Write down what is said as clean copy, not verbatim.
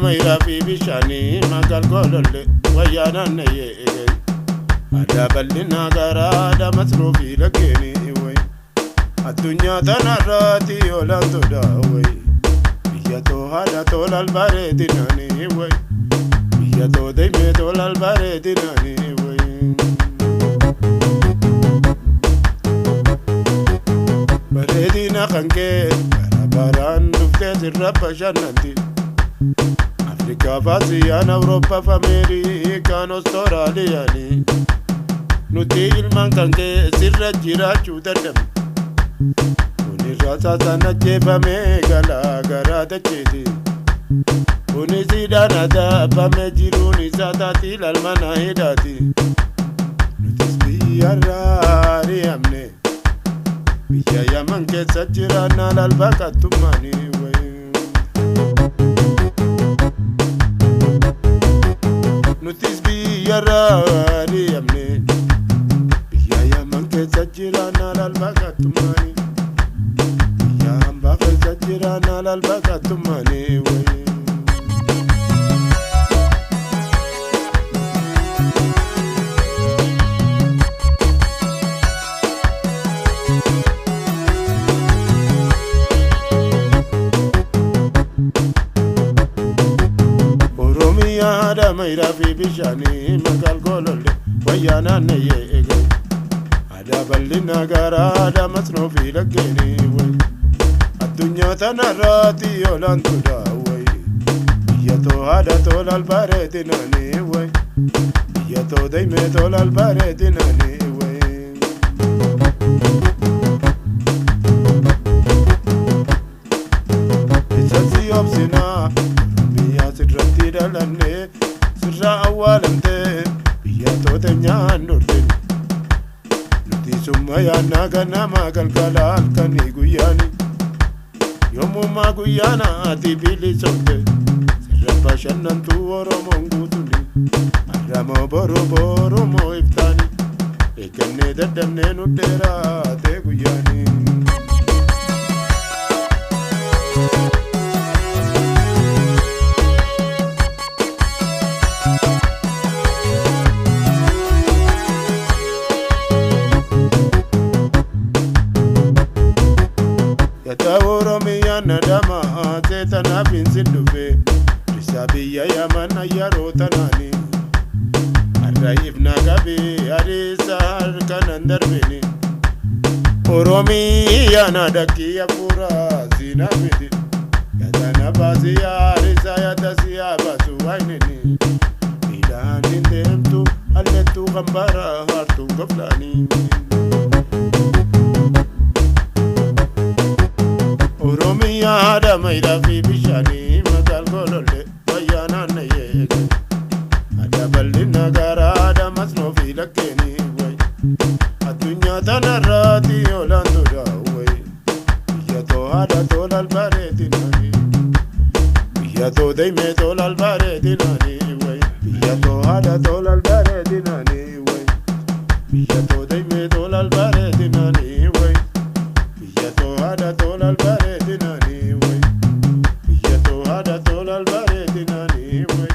Mayra fi bishani magal golole wayana naye ada ballina gara da masrufi lakeni way adunya tanarati yolanto da way biyato hada tolal baredinani way biyato dayme tolal baredinani way baredina kanke baran dufte zirraba jannati Africa, Asia, Europa, America, Australia. Nuti ilman kanke sirra jiraachuu dadhabe. Kuni raasa sana jeefame galaa garaa dacheeti. Kuni siidhaan adaabame jiruun isaa taati ilaalmana hidhaati. Nutis biyyarraa ari'amne. Biyya Yaman keessa jiraannaa laalbaaqattummaani wayi. Nutis biyyarraa ari'amne. Biyya Yaman keessa jiraannaa laalbaaqattummaani. Biyya hambaa keessa jiraannaa laalbaaqattummaani wayi. Ada mayra fi bishani magal golole wayana naye ada ballina gara ada masno fi lakeni way adunya tanarati yolantu da way yato ada tolal baredinani way yato dayme tolal baredinani way isasi obsina Sidrati dalane, sirra awalante, biyato tenyaan durtin. Nuti sumaya naga nama galgala alkani guyani. Yomuma guyana ati bilisomte, sirra bashanantu oromo ngutuni. Aramo boro mo iftani, ekanne daddamne nuddera te guyani. Yata oromiya nadama tetana binzindufe risabiya yamana yaro tanani arraif nagabe arisa kanandarbeni oromiya nadaki yapura zinabidi yata nabasi arisa yata siya basu wainini idanin demtu alletu gambara hartu gaflani Ada mayra fi bishani magal golole wayana naye ada ballina gara ada masno fi lakeni way adunya tanarati yolantu da way yato ada tolal baredinani yato dayme tolal baredinani way yato ada tolal baredinani way yato dayme tolal baredinani way yato ada tolal baredinani way. Yato ada tolal baredinani way.